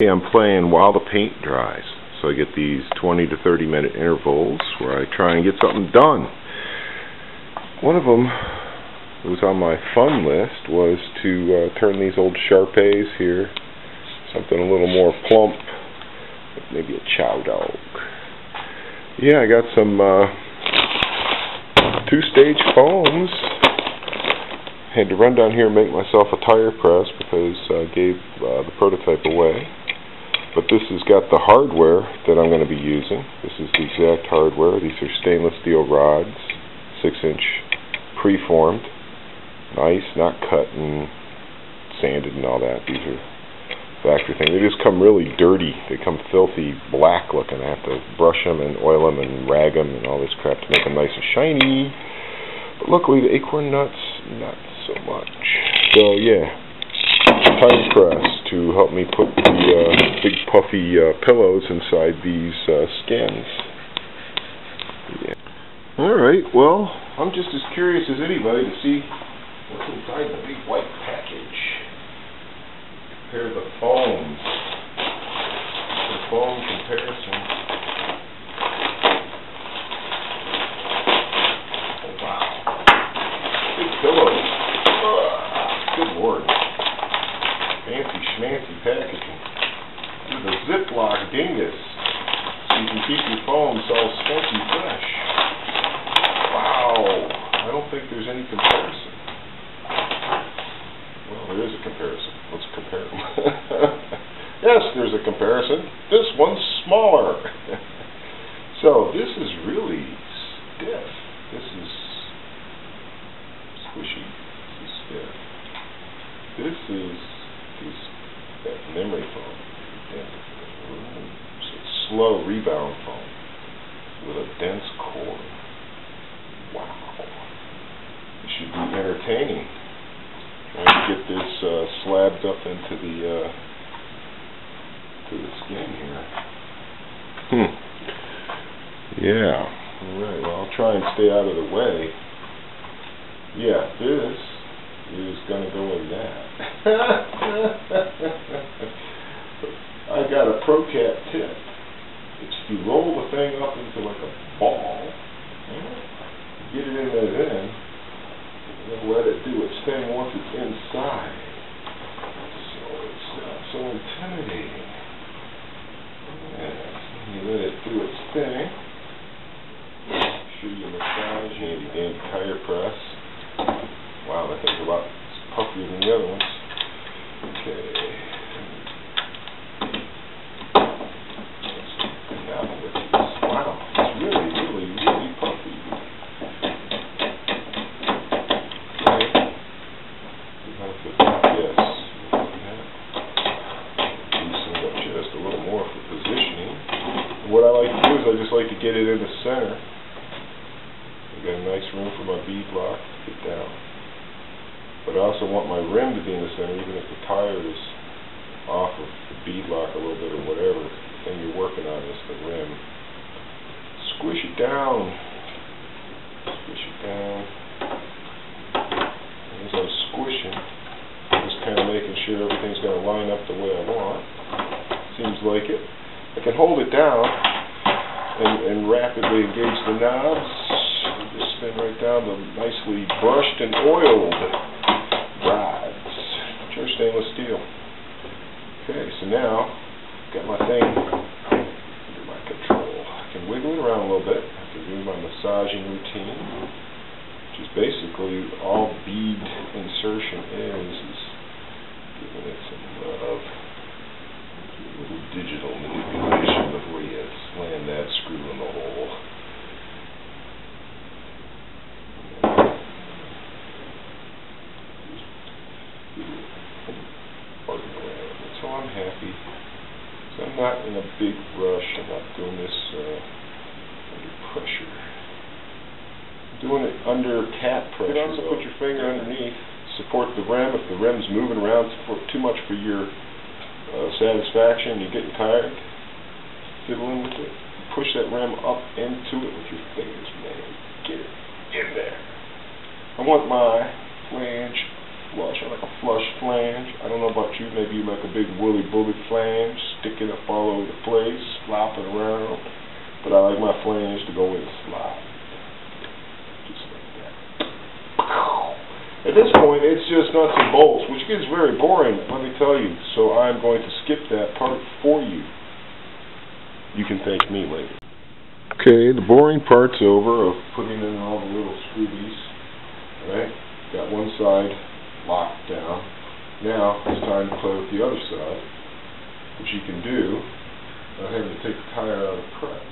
I'm playing while the paint dries, so I get these 20 to 30 minute intervals where I try and get something done. One of them that was on my fun list was to turn these old Sharpays here, something a little more plump, maybe a chow dog. Yeah, I got some two-stage foams. Had to run down here and make myself a tire press because I gave the prototype away. But this has got the hardware that I'm going to be using. This is the exact hardware. These are stainless steel rods, 6-inch preformed. Nice, not cut and sanded and all that. These are factory things. They just come really dirty. They come filthy black looking. I have to brush them and oil them and rag them and all this crap to make them nice and shiny. But luckily the acorn nuts, not so much. So yeah, tire press to help me put the big puffy pillows inside these skins. Yeah. Alright, well, I'm just as curious as anybody to see what's inside the big white package. Compare the foams. The foam comparison. Oh wow. Big pillows. Good lord. Fancy schmancy packaging. This is a Ziploc dingus. So you can keep your foams all skunky fresh. Wow. I don't think there's any comparison. Well, there is a comparison. Let's compare them. Yes, there's a comparison. This one's smaller. So this is really stiff. This is squishy. This is stiff. This is that memory foam. Slow rebound foam with a dense core. Wow. This should be entertaining. Trying to get this slabbed up into the skin here. Yeah. Alright, well I'll try and stay out of the way. Yeah, this is going to go in that. I got a ProCat tip. It's to roll the thing up into like a ball, get it in there then, and then let it do its thing once it's inside. So it's not so intimidating. Yeah, you let it do its thing. Show you a massage, handy dandy tire press. Wow, that thing's a lot puffier than the other ones. Okay. Now with this. Wow, it's really, really, really puffy. Okay. Yes. Loosen it up just a little more for positioning. And what I like to do is I just like to get it in the center. I've got a nice room for my bead lock to get down. But I also want my rim to be in the center, even if the tire is off of the bead lock a little bit or whatever. The thing you're working on is the rim. Squish it down. Squish it down. As I'm squishing, I'm just kind of making sure everything's going to line up the way I want. Seems like it. I can hold it down and rapidly engage the knobs. Just spin right down the nicely brushed and oiled rods, which are stainless steel. Okay, so now I've got my thing under my control. I can wiggle it around a little bit. I can do my massaging routine, which is basically all bead insertion is giving it some love. A little digital manipulation before you slam that screw in the hole. So I'm happy. So I'm not in a big rush. I'm not doing this under pressure. I'm doing it under cat pressure. You also put your finger underneath, support the rim. If the rim's moving around too much for your satisfaction, you're getting tired, fiddling with it. Push that rim up into it with your fingers, man. Get it in there. I want my flange flush. I like a flush flange. I don't know about you, maybe you like a big woolly bullet flange, sticking up all over the place, flopping around. But I like my flange to go in a slide. Just like that. At this point, it's just nuts and bolts, which gets very boring, let me tell you. So I'm going to skip that part for you. You can thank me later. Okay, the boring part's over of putting in all the little screwies. Alright, got one side locked down. Now it's time to play with the other side, which you can do without having to take the tire out of the press.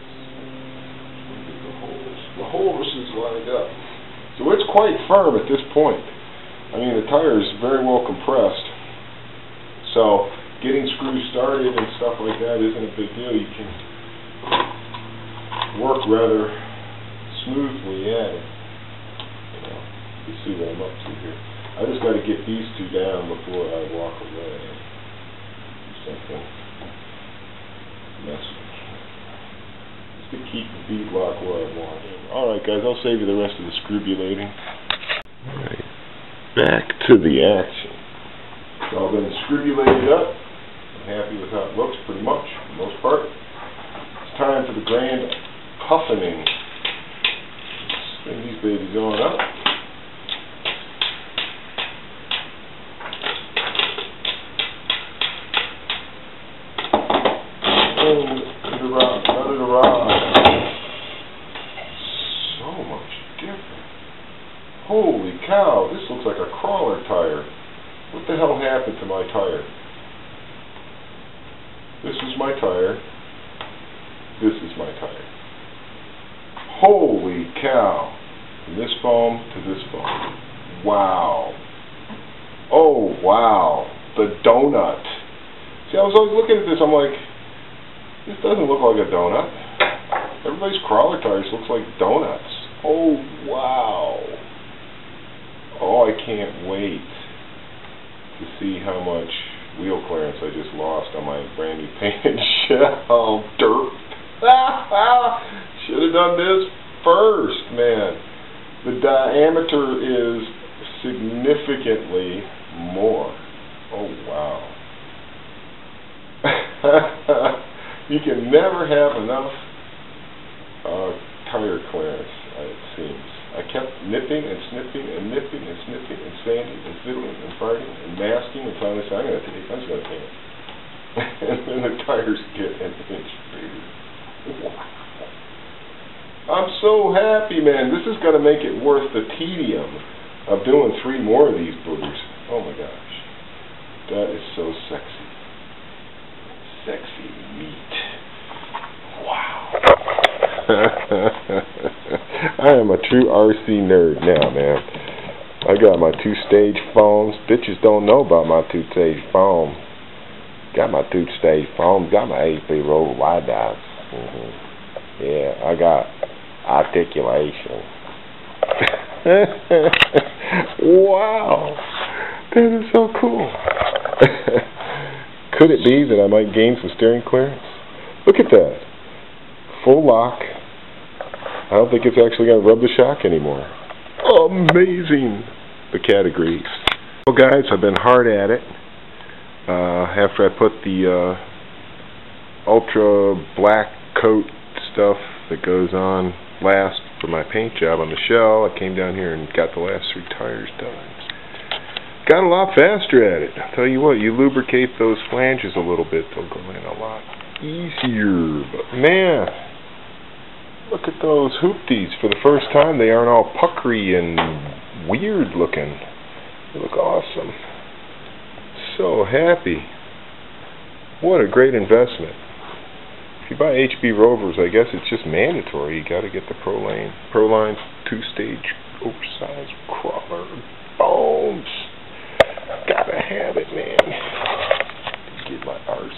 The holes is lined up. So it's quite firm at this point. I mean, the tire is very well compressed. So getting screws started and stuff like that isn't a big deal. You can work rather smoothly at it. You know, you see what I'm up to here. I just got to get these two down before I walk away. Something messy. To keep the bead lock where I want it. Alright guys, I'll save you the rest of the scrubulating. Alright, back to the action. It's all been scrubulated up. I'm happy with how it looks pretty much, for the most part. It's time for the grand puffining. Let's bring these babies on up. Let it arrive. So much different. Holy cow, this looks like a crawler tire. What the hell happened to my tire? This is my tire. This is my tire. Holy cow. From this foam to this foam. Wow. Oh, wow. The donut. See, I was always looking at this, I'm like, this doesn't look like a donut. Everybody's crawler tires looks like donuts. Oh, wow. Oh, I can't wait to see how much wheel clearance I just lost on my brand new painted shell. Dirt. Should have done this first, man. The diameter is significantly more. Oh, wow. You can never have enough tire clearance, it seems. I kept nipping and snipping and nipping and snipping and sanding and fiddling and fighting and masking and finally said, I'm just going to paint it. And then the tires get an inch bigger. Wow. I'm so happy, man. This is going to make it worth the tedium of doing 3 more of these boogers. Oh my gosh. That is so sexy. Sexy meat. Wow. I am a true RC nerd now, man. I got my 2-stage foams. Bitches don't know about my 2-stage foam. Got my 2-stage foam. Got my AP roller wide dives. Yeah, I got articulation. Wow. That is so cool. Could it be that I might gain some steering clearance? Look at that. Full lock. I don't think it's actually going to rub the shock anymore. Amazing. The cat agrees. Well guys, I've been hard at it. After I put the ultra black coat stuff that goes on last for my paint job on the shell, I came down here and got the last 3 tires done. Got a lot faster at it. I'll tell you what, you lubricate those flanges a little bit, they'll go in a lot easier. But man, look at those hoopties. For the first time, they aren't all puckery and weird looking. They look awesome. So happy. What a great investment. If you buy HB Rovers, I guess it's just mandatory. You got to get the Proline 2-stage oversized crawler bones. Gotta have it, man. Get my arse.